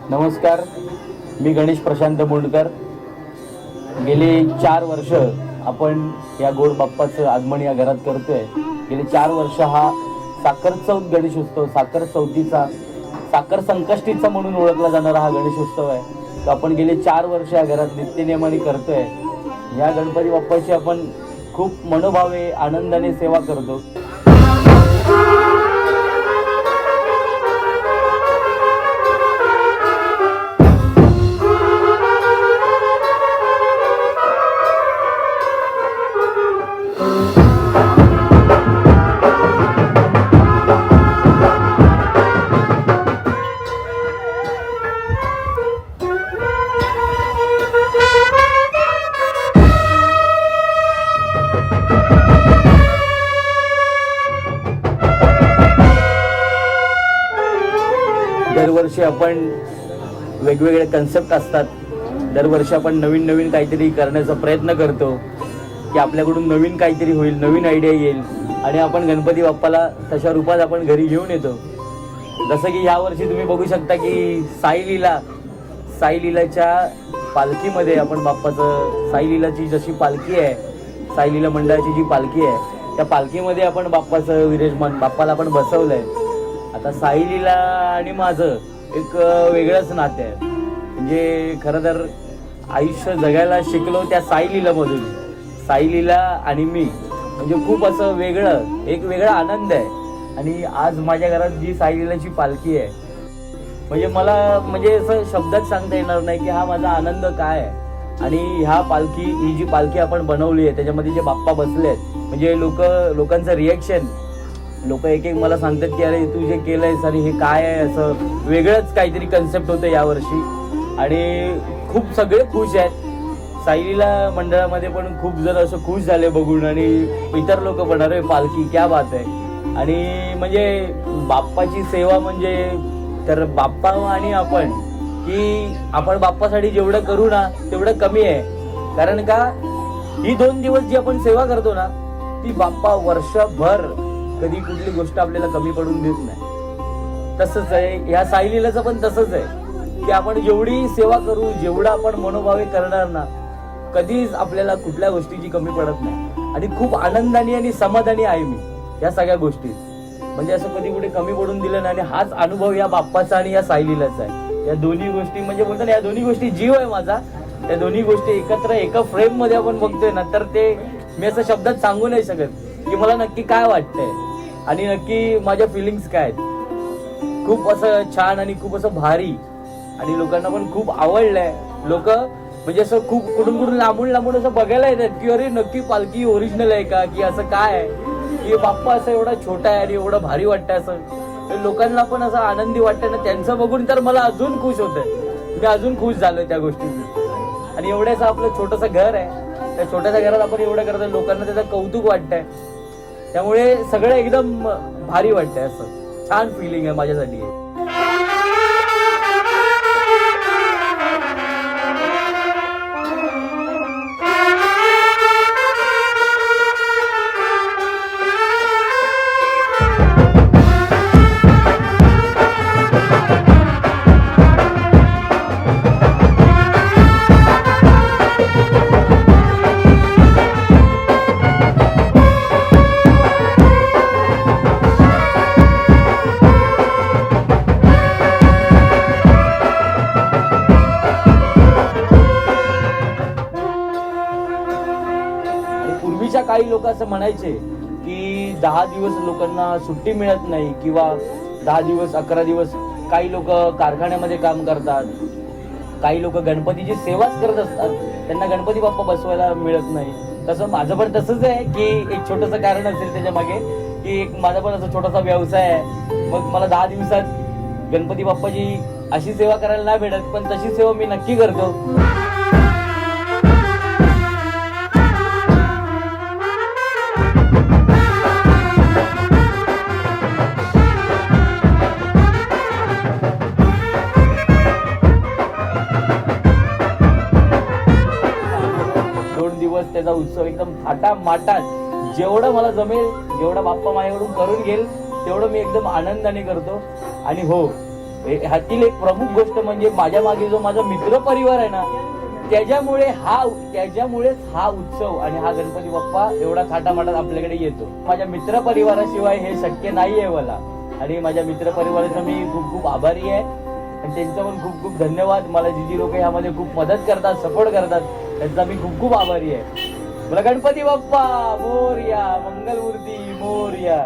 नमस्कार, मी गणेश प्रशांत मुंडकर. गेले 4 वर्ष आपण या गोड बाप्पाचं आगमन या घरात करतोय. गेले 4 वर्ष हा साखर चौथ गणेश उत्सव, साखर चौथीचा, साखर संकष्टीचा म्हणून ओळखला जाणारा हा गणेश उत्सव आहे. तो आपण गेले 4 वर्ष या घरात नित्यनेमाने करतोय. या गणपती बाप्पाची आपण खूप मनोभावे आनंदाने सेवा करतो. दरवर्षी आपण वेगवेगळे कन्सेप्ट असतात. दरवर्षी आपण नवीन नवीन काहीतरी करण्याचा प्रयत्न करतो की आपल्याकडून नवीन काहीतरी होईल, नवीन आयडिया येईल आणि आपण गणपती बाप्पाला तशा रूपात आपण घरी घेऊन येतो. जसं की यावर्षी तुम्ही बघू शकता की साईलीलाच्या पालखीमध्ये आपण बाप्पाचं, साईलीलाची जशी पालखी आहे, साईलीला मंडळाची जी पालखी आहे, त्या पालखीमध्ये आपण बाप्पाचं विराजमान, बाप्पाला आपण बसवलं आहे. आता साईलीला आणि माझं एक वेगळंच नातं आहे. म्हणजे खरं तर आयुष्य जगायला शिकलो त्या साईलीलामधून. साईलीला आणि मी म्हणजे खूप असं वेगळं, एक वेगळा आनंद आहे. आणि आज माझ्या घरात जी साईलीलाची पालखी आहे, म्हणजे मला म्हणजे असं शब्दात सांगता येणार नाही की हा माझा आनंद काय आहे. आणि ही जी पालखी आपण बनवली आहे त्याच्यामध्ये जे बाप्पा बसले आहेत, म्हणजे लोकांचं रिॲक्शन, लोक एक मला सांगतात की अरे तू जे केलंयस आणि हे काय आहे, असं वेगळंच काहीतरी कन्सेप्ट होतं यावर्षी. आणि खूप सगळे खुश आहेत. साईलीला मंडळामध्ये पण खूप जण असं खुश झाले बघून, आणि इतर लोक पण अरे पालखी क्या बात आहे. आणि म्हणजे बाप्पाची सेवा म्हणजे तर बाप्पा आणि आपण, की आपण बाप्पासाठी जेवढं करू ना तेवढं कमी आहे. कारण का ही 2 दिवस जी आपण सेवा करतो ना, ती बाप्पा वर्षभर कधी कुठली गोष्ट आपल्याला कमी पडून देत नाही. तसंच आहे ह्या साईलीलाचं पण तसंच आहे की आपण जेवढी सेवा करू, जेवढा आपण मनोभावे करणार ना, कधीच आपल्याला कुठल्या गोष्टीची कमी पडत नाही. आणि खूप आनंदाने आणि समाधानी आहे मी या सगळ्या गोष्टीत. म्हणजे असं कधी कुठे कमी पडून दिलं नाही. आणि हाच अनुभव या बाप्पाचा आणि या साईलीलाचा आहे. या दोन्ही गोष्टी म्हणजे बोलतो ना, या दोन्ही गोष्टी जीव आहे माझा. त्या दोन्ही गोष्टी एकत्र एका फ्रेम मध्ये आपण बघतोय ना, तर ते मी असं शब्दात सांगू नाही शकत की मला नक्की काय वाटतंय आणि नक्की माझ्या फिलिंग्स काय आहेत. खूप असं छान आणि खूप असं भारी, आणि लोकांना पण खूप आवडलंय. लोक म्हणजे असं खूप कुठून लांबून असं बघायला येतात की अरे नक्की पालखी ओरिजिनल आहे का, की असं काय आहे की बाप्पा असं एवढा छोटा आहे आणि एवढं भारी वाटतंय. असं लोकांना पण असं आनंदी वाटतंय ना, त्यांचं बघून तर मला अजून खुश होतंय. मी अजून खुश झालोय त्या गोष्टीची. आणि एवढ्याचं आपलं छोटंसं घर आहे, त्या छोट्याशा घरात आपण एवढं करतोय, लोकांना त्याचं कौतुक वाटतंय. त्यामुळे सगळं एकदम भारी वाटतंय. असं छान फिलिंग आहे माझ्यासाठी. पूर्वीच्या काही लोक असं म्हणायचे की 10 दिवस लोकांना सुट्टी मिळत नाही, किंवा 10 दिवस 11 दिवस काही लोक कारखान्यामध्ये काम करतात, काही लोक गणपतीची सेवाच करत असतात, त्यांना गणपती बाप्पा बसवायला मिळत नाही. तसं माझं पण तसंच आहे की एक छोटंसं कारण असेल त्याच्या मागे, की एक माझा पण असा छोटासा व्यवसाय आहे. मग मला 10 दिवसात गणपती बाप्पाची अशी सेवा करायला नाही भेटत, पण तशी सेवा मी नक्की करतो. त्याचा उत्सव एकदम थाटामाटात, जेवढं मला जमेल, जेवढा बाप्पा माझ्याकडून करून घेईल तेवढं मी एकदम आनंदाने करतो. आणि हो, ह्यातील एक प्रमुख गोष्ट म्हणजे माझ्या मागे जो माझा मित्र परिवार आहे ना, त्याच्यामुळेच हा उत्सव आणि हा गणपती बाप्पा एवढा थाटामाटात आपल्याकडे येतो. माझ्या मित्र परिवाराशिवाय हे शक्य नाही आहे मला, आणि माझ्या मित्र परिवाराचा मी खूप खूप आभारी आहे आणि त्यांचा पण खूप खूप धन्यवाद. मला जी लोक यामध्ये खूप मदत करतात, सपोर्ट करतात, त्यांचा मी खूप खूप आभारी आहे. मला गणपती बाप्पा मोरया, मंगलमूर्ती मोरया.